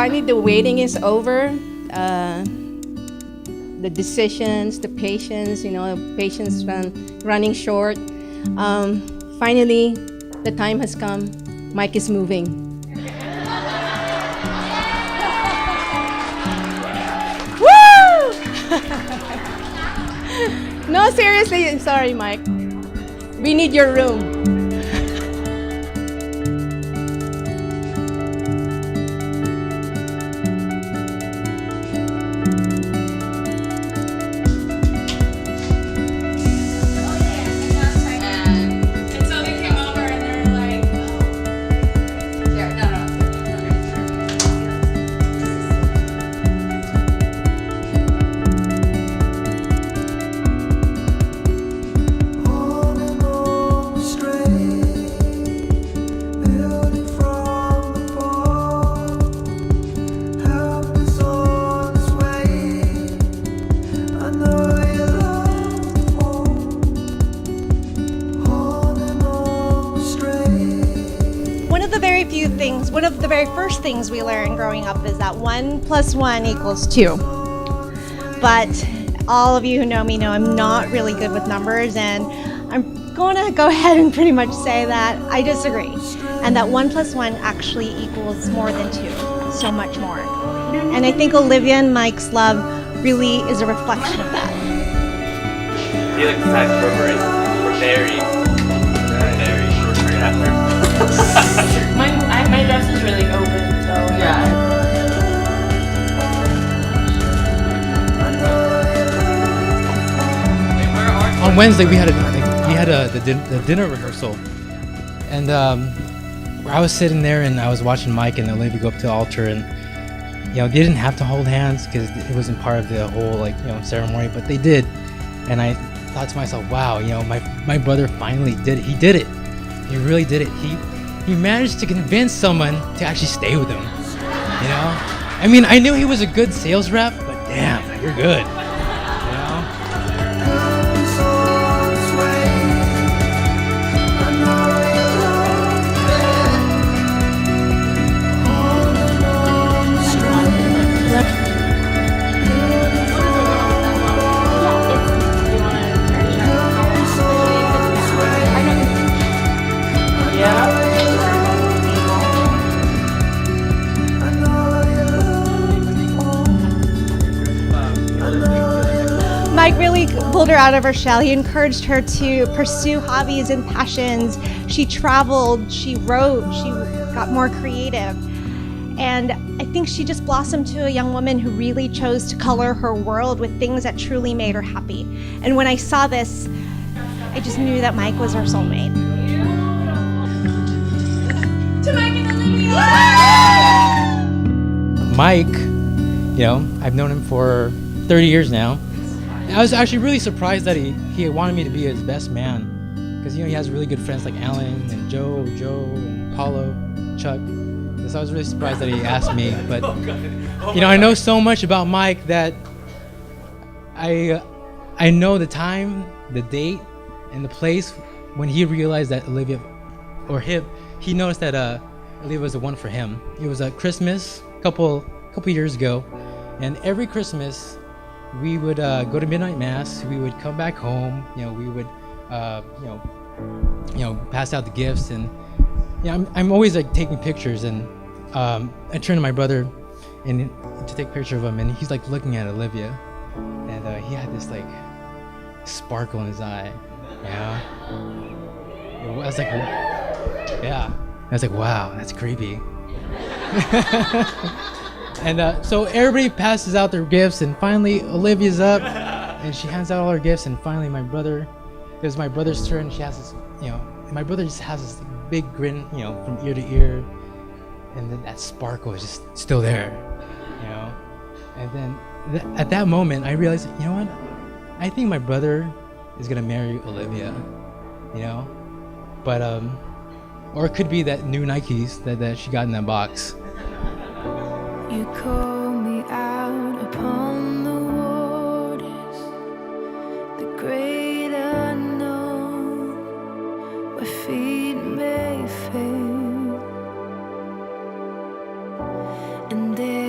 finally the waiting is over. The decisions, the patience, patience running short. Finally, the time has come. Mike is moving. Woo! No, seriously, sorry, Mike. We need your room. One of the very first things we learn growing up is that 1 + 1 = 2. But all of you who know me know I'm not really good with numbers, and I'm going to go ahead and pretty much say that I disagree, and that 1 + 1 actually equals more than 2, so much more. And I think Olivia and Mike's love really is a reflection of that. I feel like the times we're very short after. My dress is really open, so yeah. On Wednesday we had the dinner rehearsal, and I was sitting there and I was watching Mike and Olivia go up to the altar, and they didn't have to hold hands because it wasn't part of the whole ceremony, but they did, and I thought to myself, wow, my brother finally did it. He did it. He really did it. He managed to convince someone to actually stay with him. I mean, I knew he was a good sales rep, but damn, you're good. Mike really pulled her out of her shell. He encouraged her to pursue hobbies and passions. She traveled, she wrote, she got more creative. And I think she just blossomed to a young woman who really chose to color her world with things that truly made her happy. And when I saw this, I just knew that Mike was her soulmate. To Mike and Olivia! Mike, I've known him for 30 years now. I was actually really surprised that he wanted me to be his best man, because he has really good friends like Alan and Joe and Paulo, Chuck. So I was really surprised that he asked me. But I know so much about Mike that I know the time, the date, and the place when he realized that Olivia, or he noticed that Olivia was the one for him. It was at Christmas a couple years ago, and every Christmas we would go to midnight mass. We would come back home. We would pass out the gifts, and I'm always like taking pictures, and I turned to my brother and to take a picture of him, and he's like looking at Olivia, and he had this like sparkle in his eye. I was like, yeah. I was like, wow, that's creepy. And so everybody passes out their gifts, and finally Olivia's up, and she hands out all her gifts, and finally it was my brother's turn. She has this, my brother just has this big grin, from ear to ear, and then that sparkle is just still there, And then at that moment, I realized, you know what? I think my brother is gonna marry Olivia, but or it could be that new Nikes that she got in that box. You call me out upon the waters, the great unknown, where feet may fail, and there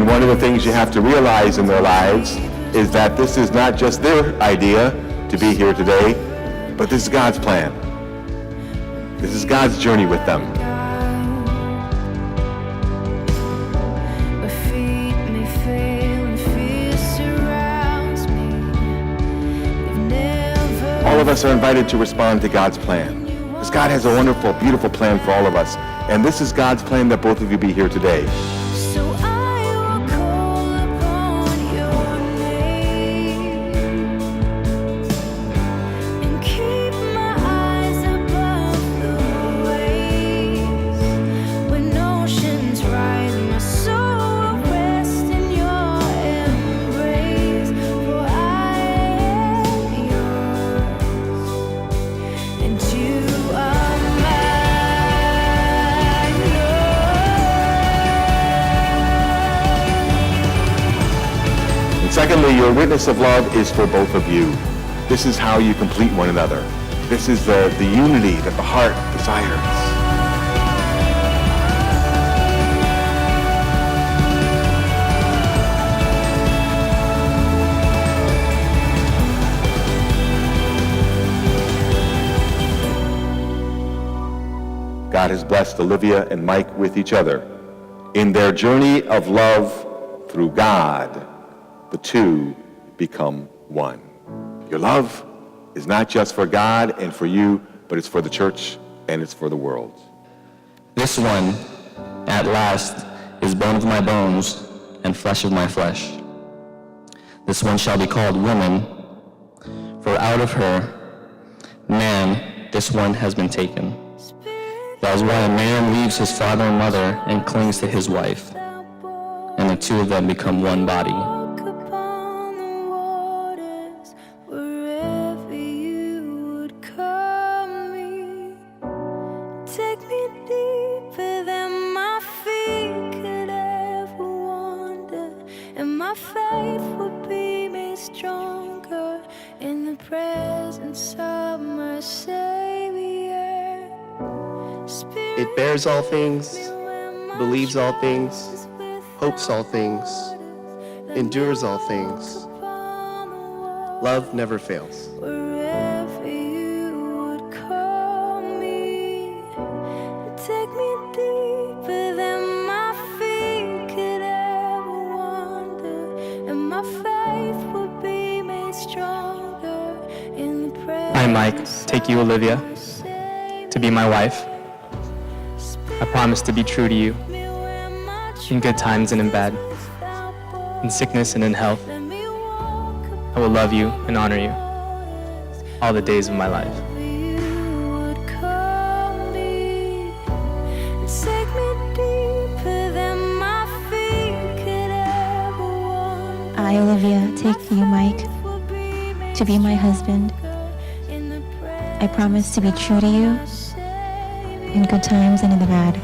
one of the things you have to realize in their lives is that this is not just their idea to be here today, but this is God's plan. This is God's journey with them. My feet may fail and fear surrounds me. You've never All of us are invited to respond to God's plan. Because God has a wonderful, beautiful plan for all of us. And this is God's plan that both of you be here today. So I will call upon your name and keep my eyes above the waves. When oceans rise, my soul will rest in your embrace. For I am yours and you are mine. And secondly, your witness of love is for both of you. This is how you complete one another. This is the unity that the heart desires. God has blessed Olivia and Mike with each other. In their journey of love through God, the two become one. Your love is not just for God and for you, but it's for the church and it's for the world. This one, at last, is bone of my bones and flesh of my flesh. This one shall be called woman, for out of her, man, this one has been taken. That is why a man leaves his father and mother and clings to his wife, and the two of them become one body. Walk upon the waters wherever you would call me. Take me deeper than my feet could ever wander, and my faith will be made stronger in the presence of my Savior. It bears all things, believes all things, hopes all things, endures all things. Love never fails. Wherever you would call me, take me deeper than my feet could ever wander, and my faith will be made stronger in the presence. I, Mike, take you, Olivia, to be my wife. I promise to be true to you, in good times and in bad, in sickness and in health. I will love you and honor you all the days of my life. I, Olivia, take you, Mike, to be my husband. I promise to be true to you in good times and in the bad,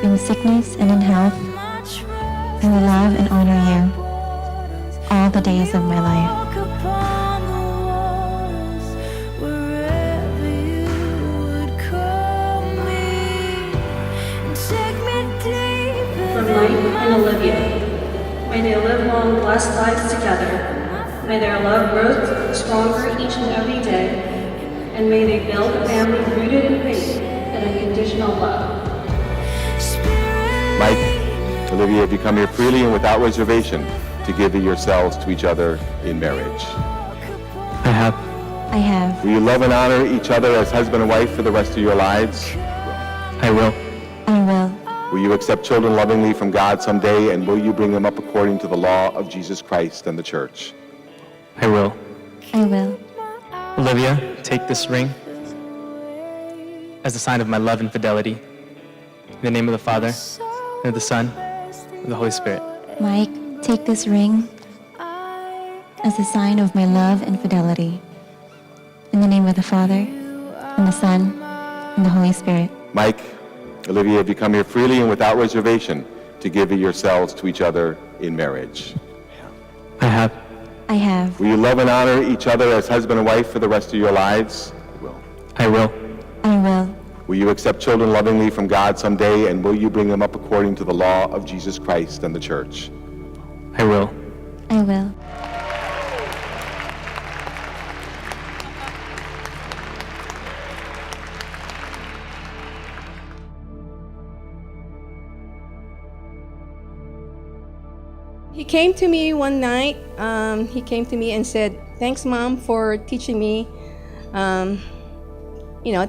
in sickness and in health. I will love and honor you all the days of my life. Walk upon the waters wherever you would call me, and take me deeper For than Mike and Olivia, may they live long, blessed lives together. May their love grow stronger each and every day, and may they build a family rooted in faith and unconditional love. Mike, Olivia, have you come here freely and without reservation to give yourselves to each other in marriage? I have. I have. Will you love and honor each other as husband and wife for the rest of your lives? I will. I will. Will you accept children lovingly from God someday, and will you bring them up according to the law of Jesus Christ and the church? I will. I will. Olivia, take this ring as a sign of my love and fidelity. In the name of the Father, and of the Son, and of the Holy Spirit. Mike, take this ring as a sign of my love and fidelity. In the name of the Father, and the Son, and the Holy Spirit. Mike, Olivia, have you come here freely and without reservation to give yourselves to each other in marriage? I have. I have. Will you love and honor each other as husband and wife for the rest of your lives? I will. I will. Will you accept children lovingly from God someday, and will you bring them up according to the law of Jesus Christ and the church? I will. I will. He came to me one night. He came to me and said, "Thanks, Mom, for teaching me,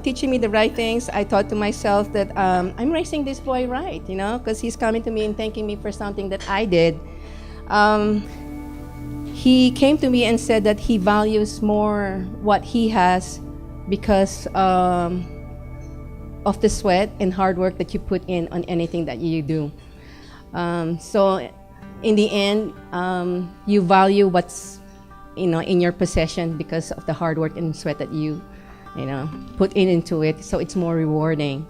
teaching me the right things." I thought to myself that I'm raising this boy right, because he's coming to me and thanking me for something that I did. He came to me and said that he values more what he has because of the sweat and hard work that you put in on anything that you do. So in the end, you value what's in your possession because of the hard work and sweat that you put into it. So it's more rewarding.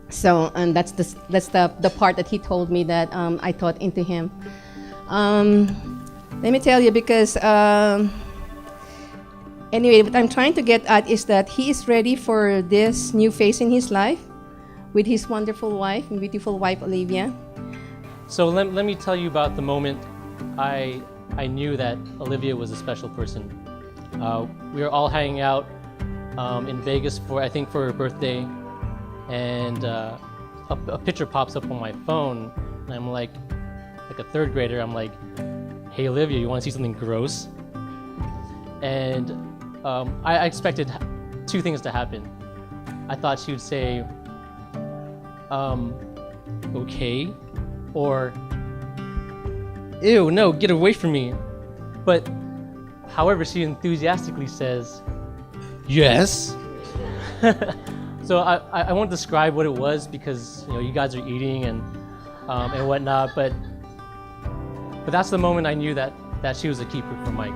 So and that's the part that he told me that I taught into him. Let me tell you, because anyway, what I'm trying to get at is that he is ready for this new phase in his life with his wonderful wife and beautiful wife, Olivia. So let me tell you about the moment I knew that Olivia was a special person. We were all hanging out in Vegas for her birthday, and a picture pops up on my phone, and I'm like a third grader, I'm like, "Hey Olivia, you want to see something gross?" And I expected two things to happen. I thought she would say, "Okay," or "Ew, no, get away from me." But however, she enthusiastically says, "Yes." So I won't describe what it was because you guys are eating and whatnot, but that's the moment I knew that she was a keeper for Mike.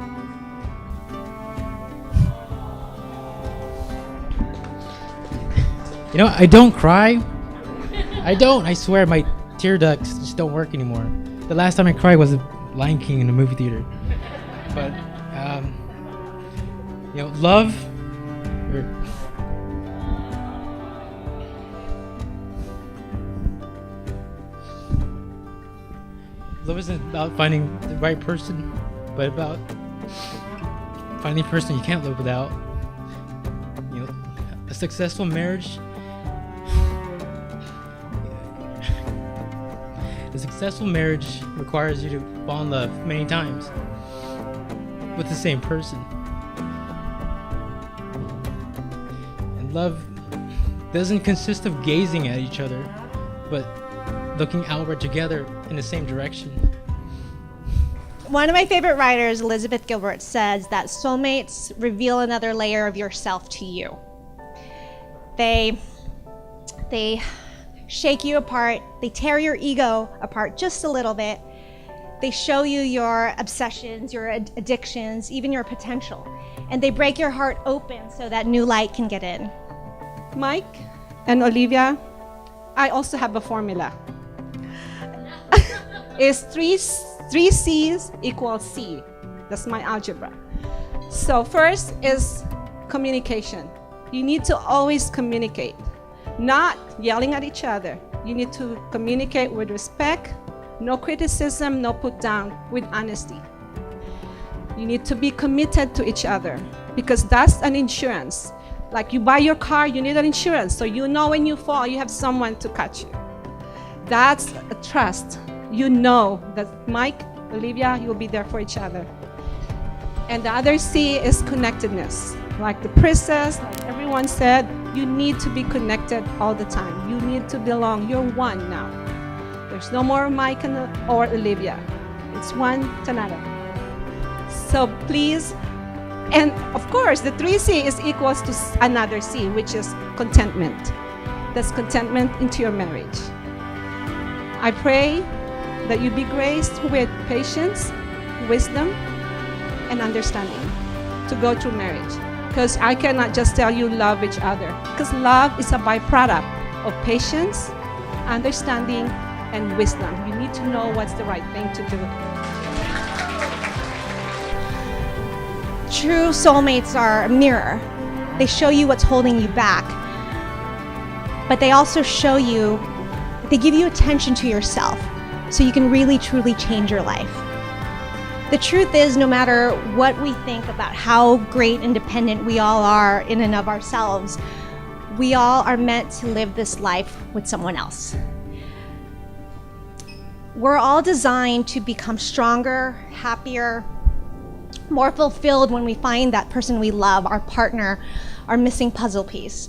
I don't cry. I don't. I swear my tear ducts just don't work anymore. The last time I cried was Lion King in the movie theater. But love. Love isn't about finding the right person, but about finding a person you can't live without. A successful marriage. A successful marriage requires you to fall in love many times with the same person. And love doesn't consist of gazing at each other, but looking outward together in the same direction. One of my favorite writers, Elizabeth Gilbert, says that soulmates reveal another layer of yourself to you. They shake you apart, they tear your ego apart just a little bit. They show you your obsessions, your addictions, even your potential. And they break your heart open so that new light can get in. Mike and Olivia, I also have a formula. It's 3 C's equals C. That's my algebra. So first is communication. You need to always communicate, not yelling at each other. You need to communicate with respect, no criticism, no put down, with honesty. You need to be committed to each other because that's an insurance. Like you buy your car, you need an insurance. So you know when you fall, you have someone to catch you. That's a trust. You know that Mike, Olivia, you'll be there for each other. And the other C is connectedness. Like the princess, like everyone said, you need to be connected all the time. You need to belong. You're one now. There's no more Mike or Olivia. It's one to another. So please, and of course, the 3C is equals to another C, which is contentment. That's contentment into your marriage. I pray that you be graced with patience, wisdom, and understanding to go through marriage. Because I cannot just tell you love each other. Because love is a byproduct of patience, understanding, and wisdom. You need to know what's the right thing to do. True soulmates are a mirror. They show you what's holding you back. but they also show you, they give you attention to yourself so you can really truly change your life. The truth is, no matter what we think about how great and dependent we all are in and of ourselves, we all are meant to live this life with someone else. We're all designed to become stronger, happier, more fulfilled when we find that person we love, our partner, our missing puzzle piece.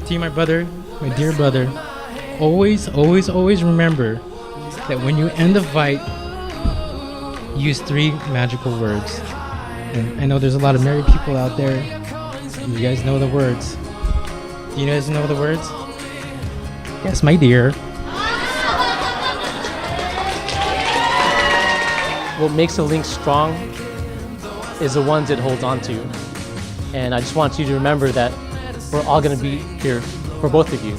To you, my brother, my dear brother, always, always, always remember that when you end a fight, use 3 magical words. And I know there's a lot of married people out there. You guys know the words. Do you guys know the words? Yes, my dear. What makes a link strong is the ones it holds on to. And I just want you to remember that we're all going to be here for both of you.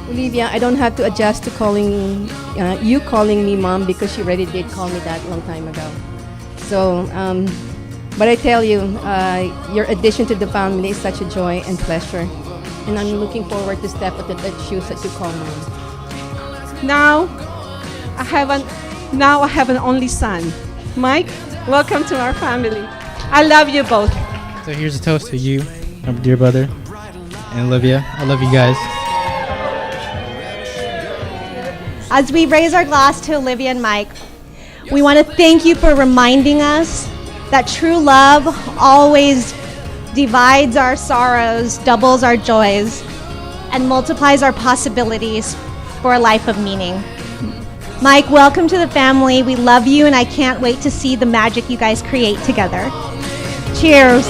Olivia, I don't have to adjust to calling you calling me mom because you already did call me that a long time ago. So, but I tell you, your addition to the family is such a joy and pleasure. And I'm looking forward to step into the shoes that you call mom. Now I have an only son. Mike, welcome to our family. I love you both. So here's a toast to you, my dear brother, and Olivia. I love you guys. As we raise our glass to Olivia and Mike, we want to thank you for reminding us that true love always divides our sorrows, doubles our joys, and multiplies our possibilities for a life of meaning. Mike, welcome to the family. We love you, and I can't wait to see the magic you guys create together. Cheers.